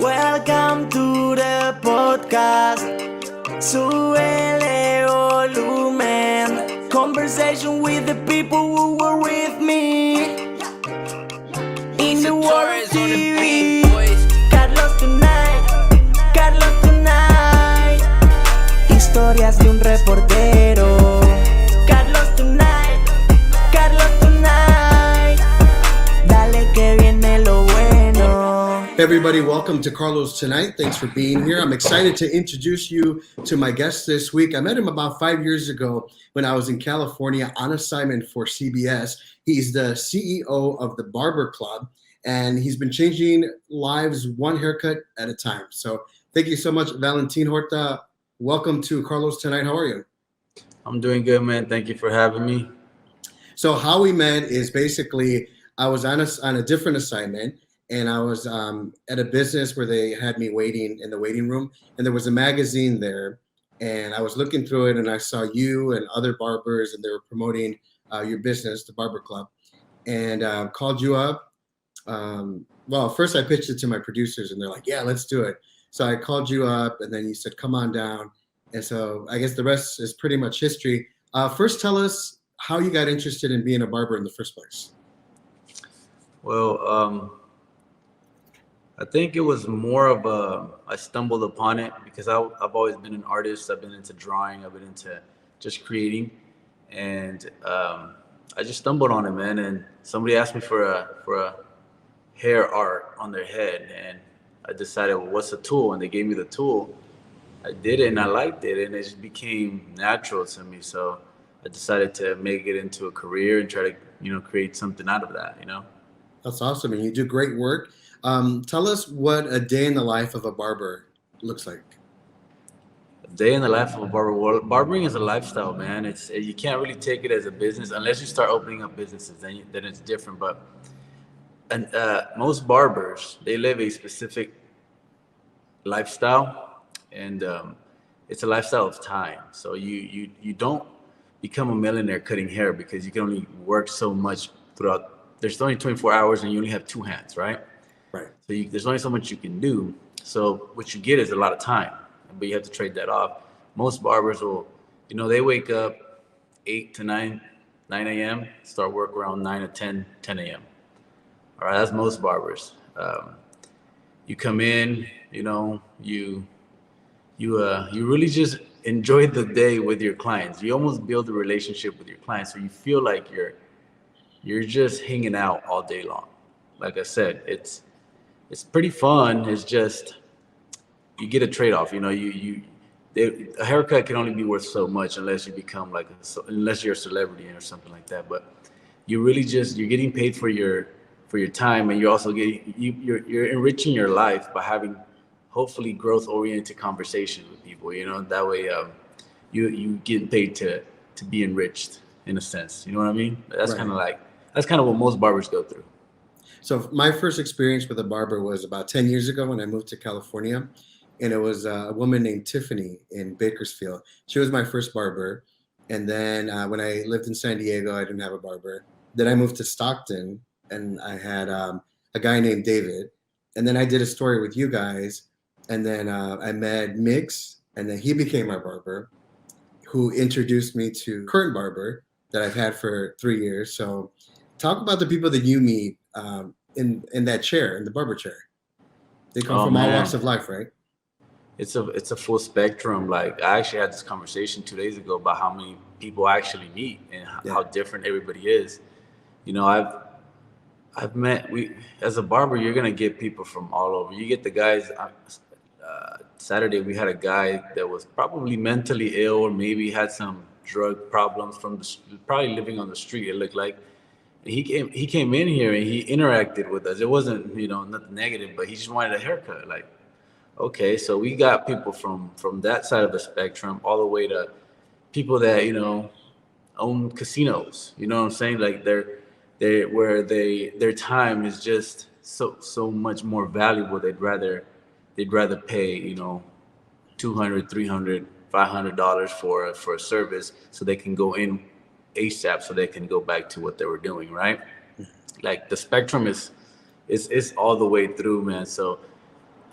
Welcome to the podcast. Súbele volumen. Conversation with the people who were with me in the world of TV. Carlos tonight. Historias de un reportero. Carlos tonight. Dale que viene lo bueno. Hey everybody, welcome to Carlos Tonight. Thanks for being here. I'm excited to introduce you to my guest this week. I met him about 5 years ago when I was in California on assignment for CBS. He's the CEO of the Barber Club, and he's been changing lives one haircut at a time. So thank you so much, Valentin Horta. Welcome to Carlos Tonight. How are you? I'm doing good, man. Thank you for having me. So how we met is basically I was on a different assignment, and I was at a business where they had me waiting in the waiting room, and there was a magazine there, and I was looking through it, and I saw you and other barbers, and they were promoting your business, the Barber Club, and called you up. Well, first I pitched it to my producers, and they're like, yeah, let's do it. So I called you up, and then you said, come on down. And so I guess the rest is pretty much history. First, tell us how you got interested in being a barber in the first place. Well, I think it was more of I stumbled upon it because I've always been an artist. I've been into drawing. I've been into just creating, and I just stumbled on it, man. And somebody asked me for a hair art on their head, and I decided, well, what's the tool? And they gave me the tool. I did it, and I liked it, and it just became natural to me. So I decided to make it into a career and try to, create something out of that. That's awesome, and you do great work. Tell us what a day in the life of a barber looks like. A day in the life of a barber. Well, barbering is a lifestyle, man. You can't really take it as a business unless you start opening up businesses. Then it's different. But most barbers, they live a specific lifestyle, and it's a lifestyle of time. So you don't become a millionaire cutting hair because you can only work so much throughout. There's only 24 hours, and you only have two hands, right? Right. So there's only so much you can do. So what you get is a lot of time, but you have to trade that off. Most barbers will, they wake up 8 to 9 a.m., start work around 9 to 10 a.m. All right, that's most barbers. You come in, you really just enjoy the day with your clients. You almost build a relationship with your clients, so you feel like you're just hanging out all day long. Like I said, it's pretty fun. It's just you get a trade-off. A haircut can only be worth so much unless you become unless you're a celebrity or something like that. But you really you're getting paid for your time, and you're also you're enriching your life by having hopefully growth-oriented conversations with people. That way you get paid to be enriched in a sense. You know what I mean? That's right. That's kind of what most barbers go through. So my first experience with a barber was about 10 years ago when I moved to California, and it was a woman named Tiffany in Bakersfield. She was my first barber. And then when I lived in San Diego, I didn't have a barber. Then I moved to Stockton, and I had a guy named David. And then I did a story with you guys. And then I met Mix, and then he became my barber, who introduced me to current barber that I've had for 3 years. So talk about the people that you meet in that chair, in the barber chair. They come from all walks of life, right? It's a full spectrum. Like, I actually had this conversation 2 days ago about how many people I actually meet and how different everybody is. I've met, as a barber, you're gonna get people from all over. You get the guys. Saturday we had a guy that was probably mentally ill, or maybe had some drug problems probably living on the street, it looked like. And he came in here and he interacted with us. It wasn't nothing negative, but he just wanted a haircut. Like, okay, so we got people from that side of the spectrum all the way to people that own casinos. You know what I'm saying? Like their time is just so much more valuable. They'd rather pay $200, $300, $500 for a service so they can go in ASAP, so they can go back to what they were doing, right? Like, the spectrum is all the way through, man. So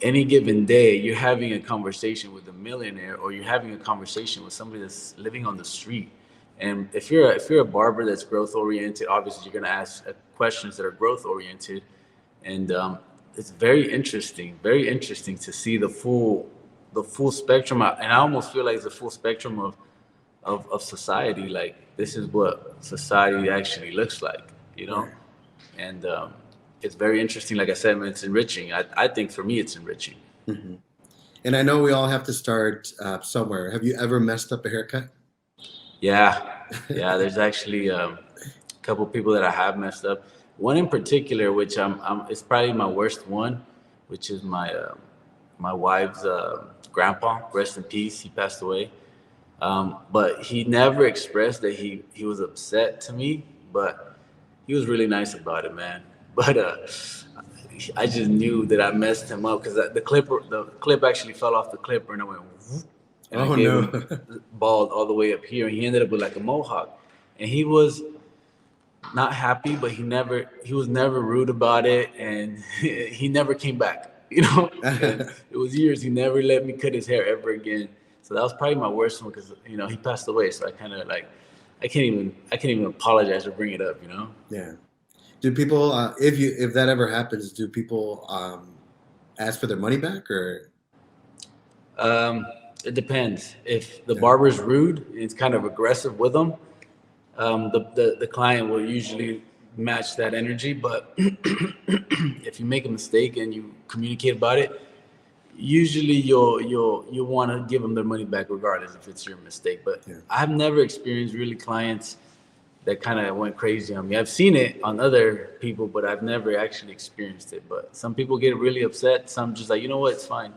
any given day, you're having a conversation with a millionaire, or you're having a conversation with somebody that's living on the street. And if you're a barber that's growth oriented, obviously you're going to ask questions that are growth oriented, and it's very interesting to see the full spectrum. And I almost feel like it's a full spectrum of society. Like, this is what society actually looks like, you know. And it's very interesting. Like I said, man, it's enriching. I think for me, it's enriching. Hmm. And I know we all have to start somewhere. Have you ever messed up a haircut? Yeah, yeah. There's actually a couple people that I have messed up. One in particular, which it's probably my worst one, which is my wife's grandpa. Rest in peace. He passed away. But he never expressed that he was upset to me, but he was really nice about it, man. But I just knew that I messed him up because the clip actually fell off the clipper, and I went, whoop, and I Oh gave no. him bald all the way up here, and he ended up with like a mohawk, and he was not happy, but he was never rude about it, and he never came back, you know. And it was years. He never let me cut his hair ever again. So that was probably my worst one because, you know, he passed away. So I kind of like, I can't even apologize or bring it up, you know. Yeah. Do people, if that ever happens, do people ask for their money back or? Um, it depends. If the Yeah. barber's rude, it's kind of aggressive with them. The client will usually match that energy. But if you make a mistake and you communicate about it, usually you'll want to give them their money back regardless if it's your mistake. But Yeah. I've never experienced really clients that kind of went crazy on me. I've seen it on other people, but I've never actually experienced it. But some people get really upset. Some just like, you know what, it's fine.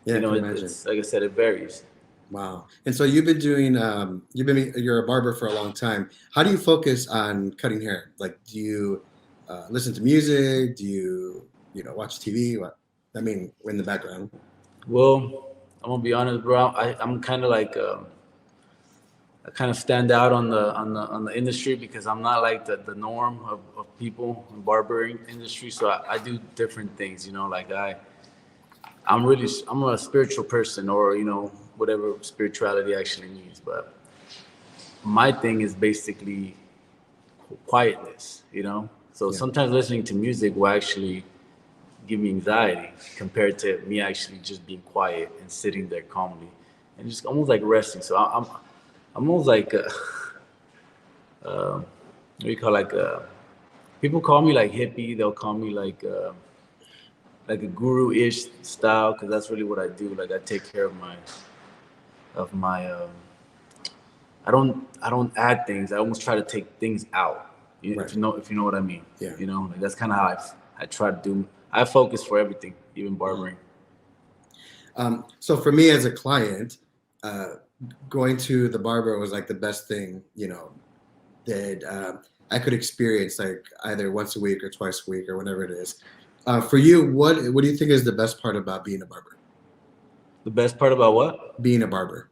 Yeah, You I know, can imagine. it's like I said, it varies. Wow. And so you've been doing, you're a barber for a long time. How do you focus on cutting hair? Like, do you listen to music? Do you, watch TV? What? I mean, in the background. Well, I'm gonna be honest, bro. I'm kind of like I kind of stand out on the industry because I'm not like the norm of people in barbering industry. So I do different things, you know. Like I'm a spiritual person, or you know, whatever spirituality actually means. But my thing is basically quietness, you know. So Yeah. sometimes listening to music will actually give me anxiety compared to me actually just being quiet and sitting there calmly and just almost like resting. So I'm almost like what do you call, like people call me like hippie. They'll call me like a guru-ish style because that's really what I do. Like I take care of my I don't add things. I almost try to take things out. Right. If you know what I mean. Yeah. You know, like that's kind of how I try to do. I focus for everything, even barbering. So for me as a client, uh, going to the barber was like the best thing, that I could experience, like either once a week or twice a week or whatever it is. For you, what do you think is the best part about being a barber? The best part about what? Being a barber.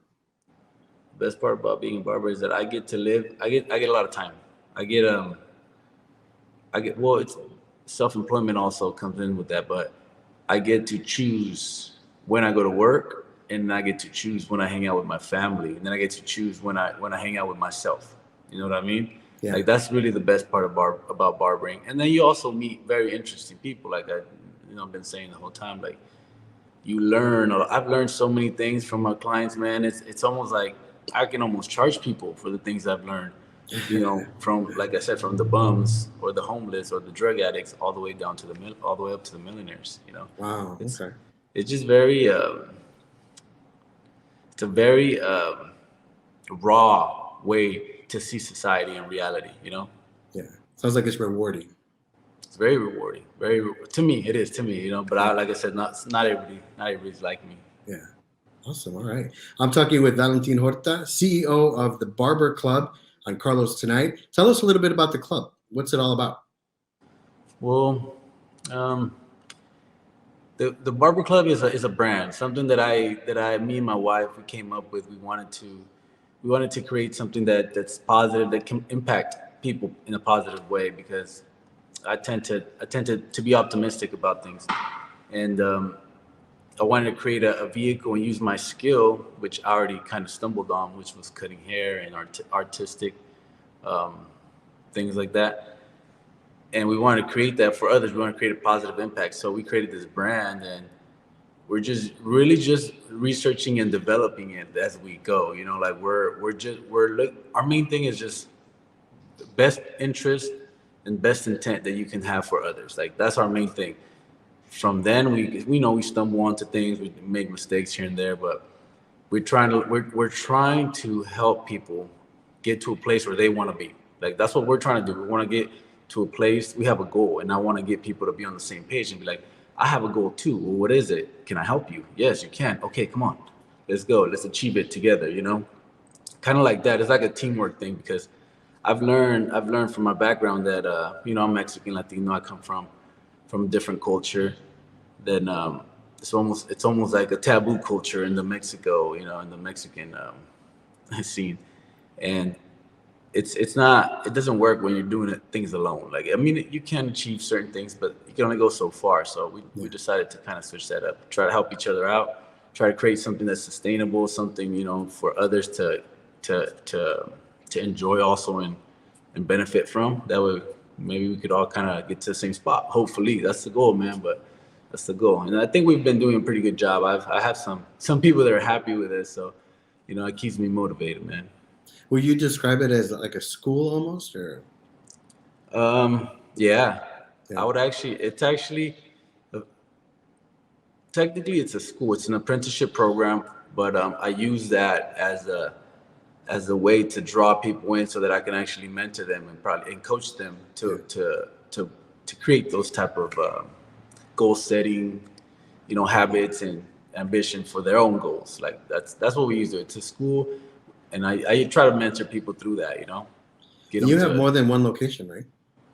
The best part about being a barber is that I get to live. I get a lot of time. I get well, it's self-employment also comes in with that, but I get to choose when I go to work, and I get to choose when I hang out with my family, and then I get to choose when I hang out with myself. You know what I mean? Yeah. Like that's really the best part about barbering. And then you also meet very interesting people. Like I've been saying the whole time. Like you learn. I've learned so many things from my clients, man. It's almost like I can almost charge people for the things I've learned. You know, from, like I said, from the bums or the homeless or the drug addicts all the way down to all the way up to the millionaires. You know, Wow. it's Okay. it's just very it's a very raw way to see society and reality. You know, Yeah. Sounds like it's rewarding. it's very rewarding. To me, it is to me. You know, but like I said, not everybody's like me. Yeah. Awesome. All right. I'm talking with Valentin Horta, CEO of the Barber Club on Carlos Tonight. Tell us a little bit about the club. What's it all about? Well, the Barber Club is a brand, something that me and my wife we came up with. We wanted to create something that's positive, that can impact people in a positive way, because I tend to be optimistic about things, and I wanted to create a vehicle and use my skill, which I already kind of stumbled on, which was cutting hair and artistic um, things like that. And we wanted to create that for others. We want to create a positive impact. So we created this brand, and we're just really just researching and developing it as we go. You know, like our main thing is just best interest and best intent that you can have for others. Like that's our main thing. From then we know we stumble onto things, we make mistakes here and there, but we're trying to help people get to a place where they want to be. Like that's what we're trying to do. We want to get to a place. We have a goal, and I want to get people to be on the same page and be like, I have a goal too. Well, what is it? Can I help you? Yes, you can. Okay, come on, let's go. Let's achieve it together. You know, kind of like that. It's like a teamwork thing because I've learned from my background that you know, I'm Mexican, Latino. I come from a different culture. Then it's almost like a taboo culture in the Mexico, you know, in the Mexican scene, and it's not, it doesn't work when you're doing things alone. Like I mean, you can achieve certain things, but you can only go so far. So we decided to kind of switch that up, try to help each other out, try to create something that's sustainable, something, you know, for others to to enjoy also and benefit from. That way, maybe we could all kind of get to the same spot. Hopefully, that's the goal, man. But that's the goal, and I think we've been doing a pretty good job. I have some people that are happy with it, so you know, it keeps me motivated, man. Will you describe it as like a school almost, or? Yeah, I Yeah. would actually. It's actually technically it's a school. It's an apprenticeship program, but I use that as a way to draw people in so that I can actually mentor them and probably and coach them Yeah. to create those type of goal setting, you know, habits and ambition for their own goals. Like that's what we use it to school, and I try to mentor people through that. You know, get And them you have to. more than one location, right?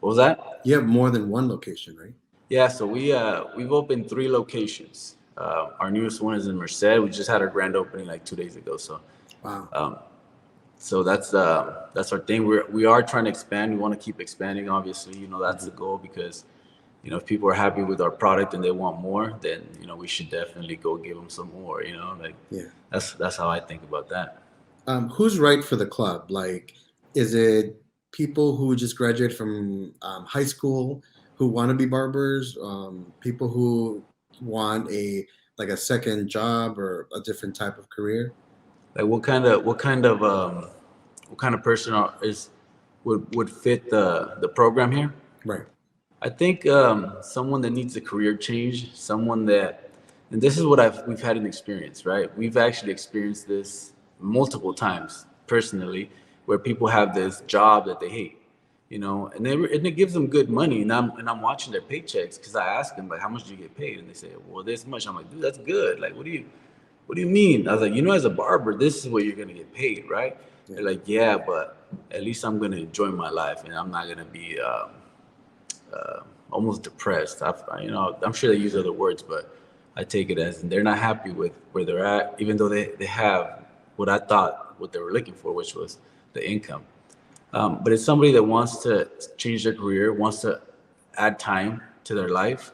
What was that? You have more than one location, right? Yeah, so we've opened 3 locations. Our newest one is in Merced. We just had our grand opening like 2 days ago. So Wow. um, so that's our thing. We are trying to expand. We want to keep expanding. Obviously, you know, that's the goal because you know, if people are happy with our product and they want more, then you know, we should definitely go give them some more. You know, like Yeah. that's how I think about that. Who's right for the club? Like, is it people who just graduated from high school who want to be barbers? People who want a second job or a different type of career? Like, what kind of person is would fit the program here? Right. I think someone that needs a career change, someone that, and this is what we've had an experience, right? We've actually experienced this multiple times personally, where people have this job that they hate, you know, and it gives them good money, and I'm watching their paychecks because I ask them like, how much do you get paid, and they say, well, this much. I'm like, dude, that's good. Like, what do you mean? I was like, you know, as a barber, this is what you're gonna get paid, right? Yeah. They're like, yeah, but at least I'm gonna enjoy my life, and I'm not gonna be almost depressed. You know, I'm sure they use other words, but I take it as they're not happy with where they're at, even though they have what I thought what they were looking for, which was the income. But it's somebody that wants to change their career, wants to add time to their life,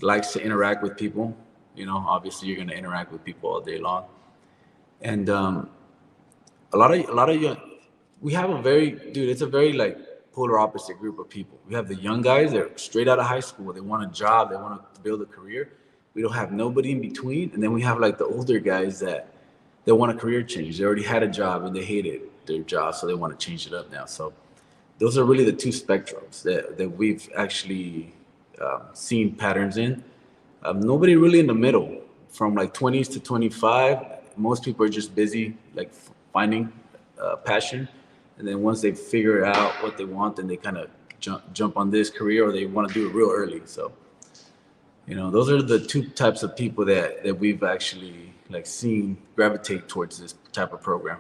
likes to interact with people. You know, obviously you're going to interact with people all day long, and a lot of young. We have a very dude. It's a very like polar opposite group of people. We have the young guys that are straight out of high school. They want a job. They want to build a career. We don't have nobody in between, and then we have like the older guys that they want a career change. They already had a job and they hated their job, so they want to change it up now. So those are really the two spectrums that we've actually seen patterns in. Nobody really in the middle, from like 20s to 25. Most people are just busy, like finding passion, and then once they figure out what they want, then they kind of jump on this career, or they want to do it real early. So you know, those are the two types of people that we've actually like seen gravitate towards this type of program.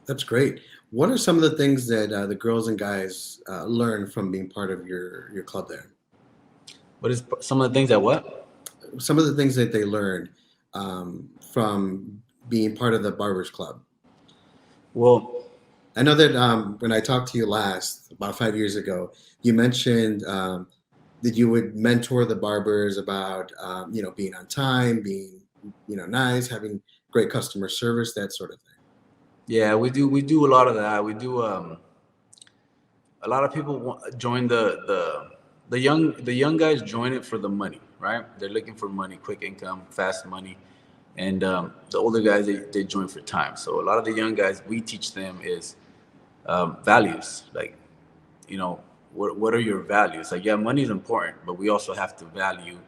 That's great. What are some of the things that the girls and guys learn from being part of your club there? What is some of the things that what? Some of the things that they learn from being part of the Barbers Club. Well, I know that when I talked to you last, about 5 years ago, you mentioned that you would mentor the barbers about, being on time, being, nice, having great customer service, that sort of thing. Yeah, we do a lot of that. We do a lot of people join the young guys join it for the money, right? They're looking for money, quick income, fast money, and the older guys they join for time. So a lot of the young guys we teach them is values, like you know what are your values? Like yeah, money is important, but we also have to value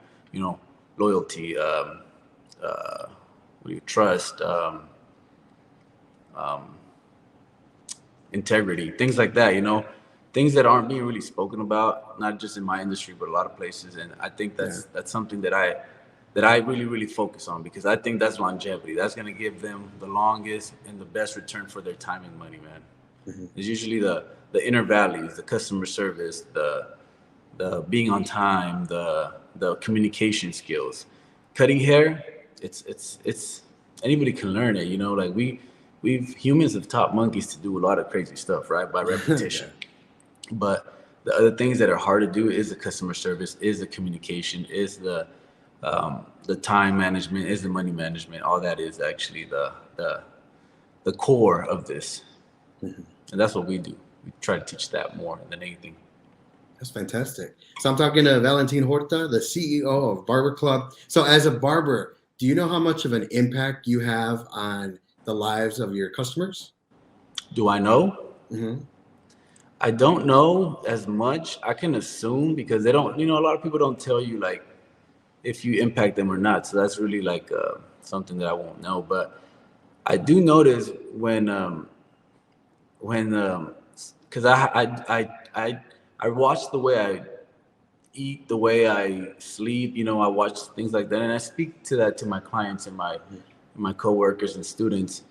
loyalty, uh, trust, um, integrity, things like that, things that aren't being really spoken about, not just in my industry, but a lot of places. And I think Yeah. that's something that I really, really focus on because I think that's longevity. That's going to give them the longest and the best return for their time and money, man. Hmm. It's usually the inner values, the customer service, the being on time, the communication skills. Cutting hair, it's anybody can learn it, like we've humans have taught monkeys to do a lot of crazy stuff, right? By Yeah. repetition. But the other things that are hard to do is the customer service, is the communication, is the time management, is the money management. All that is actually the core of this, Mhm. and that's what we do. We try to teach that more than anything. That's fantastic. So I'm talking to Valentin Horta, the CEO of Barber Club. So as a barber, do you know how much of an impact you have on the lives of your customers? Do I know? Hmm. I don't know as much. I can assume because they don't. A lot of people don't tell you like if you impact them or not. So that's really like something that I won't know. But I do notice when because I watch the way I eat, the way I sleep. I watch things like that, and I speak to that to my clients and my coworkers and students.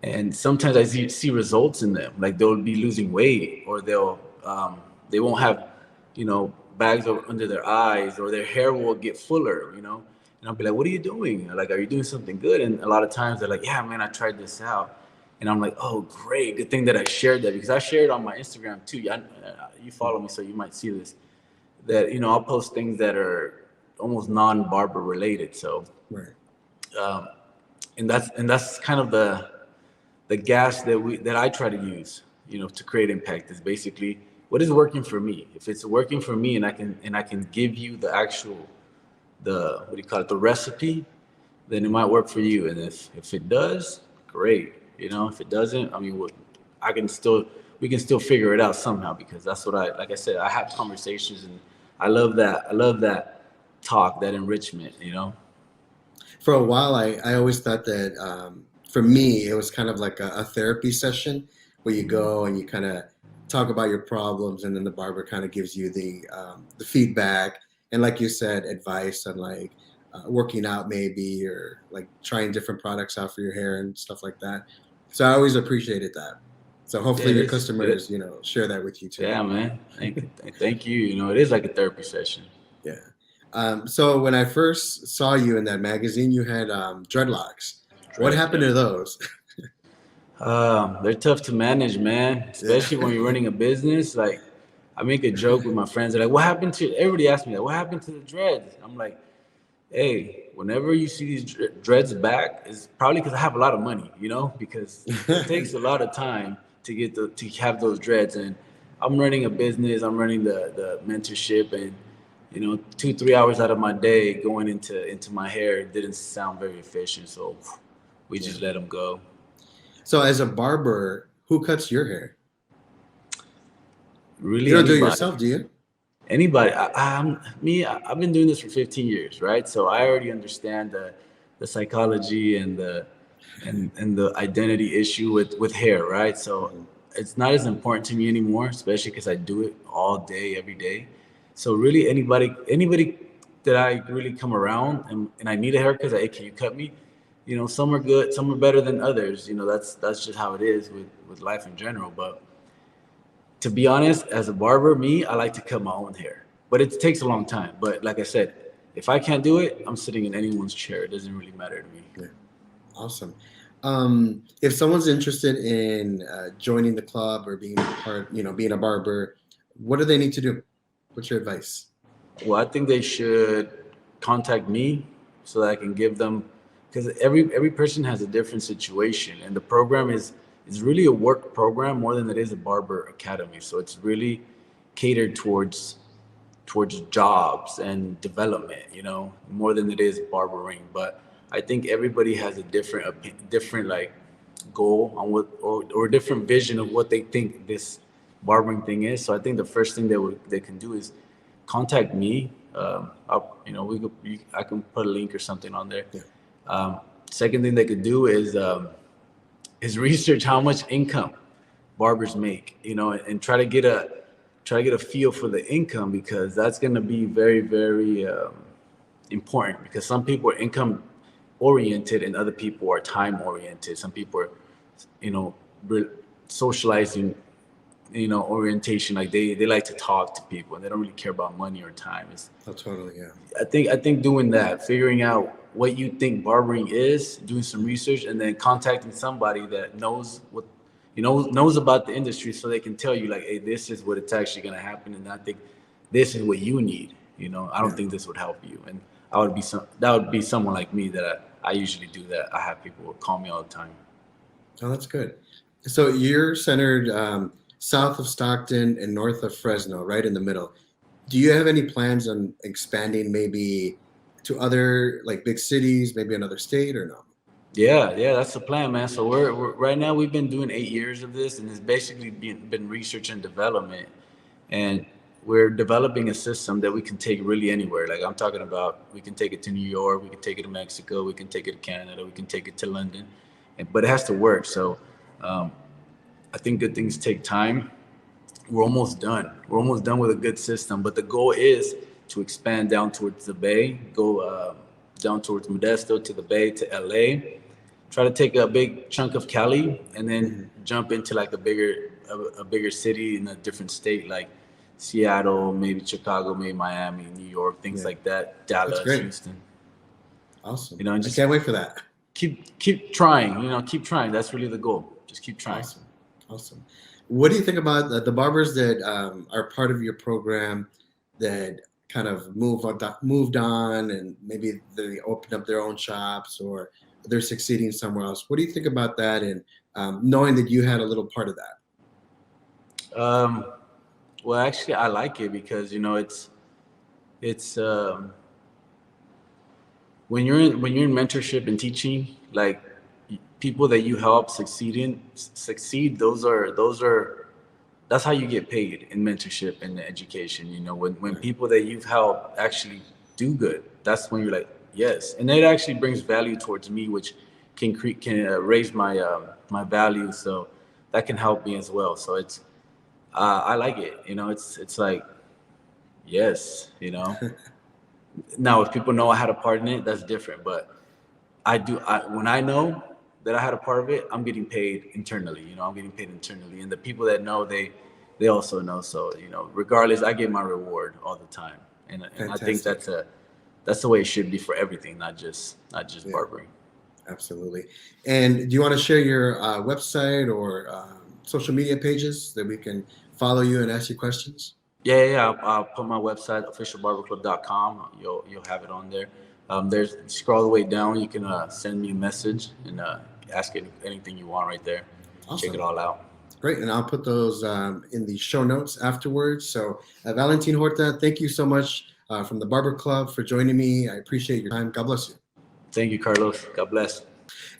And sometimes I see results in them, like they'll be losing weight, or they won't have bags under their eyes, or their hair will get fuller. And I'll be like, "What are you doing? Like, are you doing something good?" And a lot of times they're like, "Yeah, man, I tried this out." And I'm like, "Oh, great, good thing that I shared that because I shared on my Instagram too. You follow me, so you might see this. That I'll post things that are almost non-barber related. So, Right. um, and that's kind of the gas that I try to use, to create impact is basically what is working for me. If it's working for me and I can give you the actual the what do you call it, the recipe, then it might work for you. And if it does, great. If it doesn't, I mean, I can still we can still figure it out somehow because that's what like I said, I have conversations and I love that. I love that talk, that enrichment. For a while, I always thought that for me, it was kind of like a therapy session where you go and you kind of talk about your problems, and then the barber kind of gives you the feedback and, like you said, advice on like working out maybe or like trying different products out for your hair and stuff like that. So I always appreciated that. So Yeah, hopefully it your is. customers, share that with you too. Yeah, man. Thank you. It is like a therapy session. Yeah. So when I first saw you in that magazine, you had dreadlocks. What Dreads, happened yeah. to those? They're tough to manage, man. Yeah. Especially when you're running a business. Like, I make a joke with my friends. They're like, "What happened to?" Everybody asks me that. What happened to the dreads? I'm like, "Hey, whenever you see these dreads back, it's probably because I have a lot of money. Because it takes a lot of time to have those dreads. And I'm running a business. I'm running the mentorship, and 2-3 hours out of my day going into my hair didn't sound very efficient. So we Yeah. just let them go. So as a barber, who cuts your hair? You Really, don't do it anybody. yourself, do you? Anybody. I've been doing this for 15 years, right? So I already understand the psychology and the identity issue with hair, right? So Mhm. it's not as important to me anymore, especially because I do it all day, every day. So really, anybody that I really come around and I need a haircut, like, hey, can you cut me? Some are good, some are better than others. That's just how it is with life in general. But to be honest, as a barber, I like to cut my own hair, but it takes a long time. But like I said, if I can't do it, I'm sitting in anyone's chair. It doesn't really matter to me. Yeah. Awesome. If someone's interested in joining the club or being part, being a barber, what do they need to do? What's your advice? Well, I think they should contact me so that I can give them, because every person has a different situation, and the program is really a work program more than it is a barber academy. So it's really catered towards jobs and development, more than it is barbering. But I think everybody has a different like goal on what or a different vision of what they think this barbering thing is. So I think the first thing they can do is contact me. I can put a link or something on there. Yeah. Second thing they could do is research how much income barbers make, and try to get a feel for the income, because that's going to be very, very important, because some people are income oriented and other people are time oriented. Some people are, socializing, orientation, like they like to talk to people and they don't really care about money or time. Oh, totally. Yeah. I think doing that, figuring out what you think barbering is, doing some research, and then contacting somebody that knows knows about the industry, so they can tell you like, hey, this is what it's actually going to happen, and I think this is what you need. I don't think this would help you, and that would be someone like me that I usually do that. I have people call me all the time. Oh, that's good. So you're centered south of Stockton and north of Fresno, right in the middle. Do you have any plans on expanding maybe to other like big cities, maybe another state, or no? Yeah, that's the plan, man. So we're right now, we've been doing 8 years of this, and it's basically been research and development, and we're developing a system that we can take really anywhere. Like I'm talking about, we can take it to New York, we can take it to Mexico, we can take it to Canada, we can take it to London, but it has to work. So I think good things take time. We're almost done. We're almost done with a good system, but the goal is to expand down towards the Bay, go down towards Modesto, to the Bay, to LA, try to take a big chunk of Cali, and then jump into like a bigger city in a different state, like Seattle, maybe Chicago, maybe Miami, New York, things like that, Dallas, Houston. Awesome. And I just can't wait for that. keep trying. Keep trying. That's really the goal. Just keep trying. Awesome. What do you think about the barbers that are part of your program that kind of moved on, and maybe they opened up their own shops or they're succeeding somewhere else? What do you think about that, and knowing that you had a little part of that? Well, actually, I like it because it's when you're in mentorship and teaching, like people that you help succeed. That's how you get paid in mentorship and education. When people that you've helped actually do good, that's when you're like, yes, and it actually brings value towards me, which can raise my value, so that can help me as well. So it's I like it. It's like, yes. Now if people know I had a part in it, that's different, but when I know that I had a part of it, I'm getting paid internally. I'm getting paid internally, and the people that know, they also know. So regardless, I get my reward all the time, and I think that's the way it should be for everything, not just barbering. Absolutely. And do you want to share your website or social media pages that we can follow you and ask you questions? Yeah. I'll put my website, officialbarberclub.com. You'll have it on there. Scroll all the way down. You can send me a message and ask anything you want right there. Awesome. Check it all out. Great. And I'll put those in the show notes afterwards. So Valentin Horta, thank you so much from the Barber Club for joining me. I appreciate your time. God bless you. Thank you, Carlos. God bless.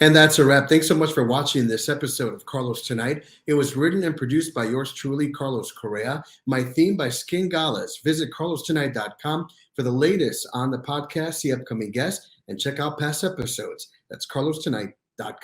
And that's a wrap. Thanks so much for watching this episode of Carlos Tonight. It was written and produced by yours truly, Carlos Correa. My theme by Skin Galas. Visit carlostonight.com for the latest on the podcast, see upcoming guests, and check out past episodes. That's carlostonight.com.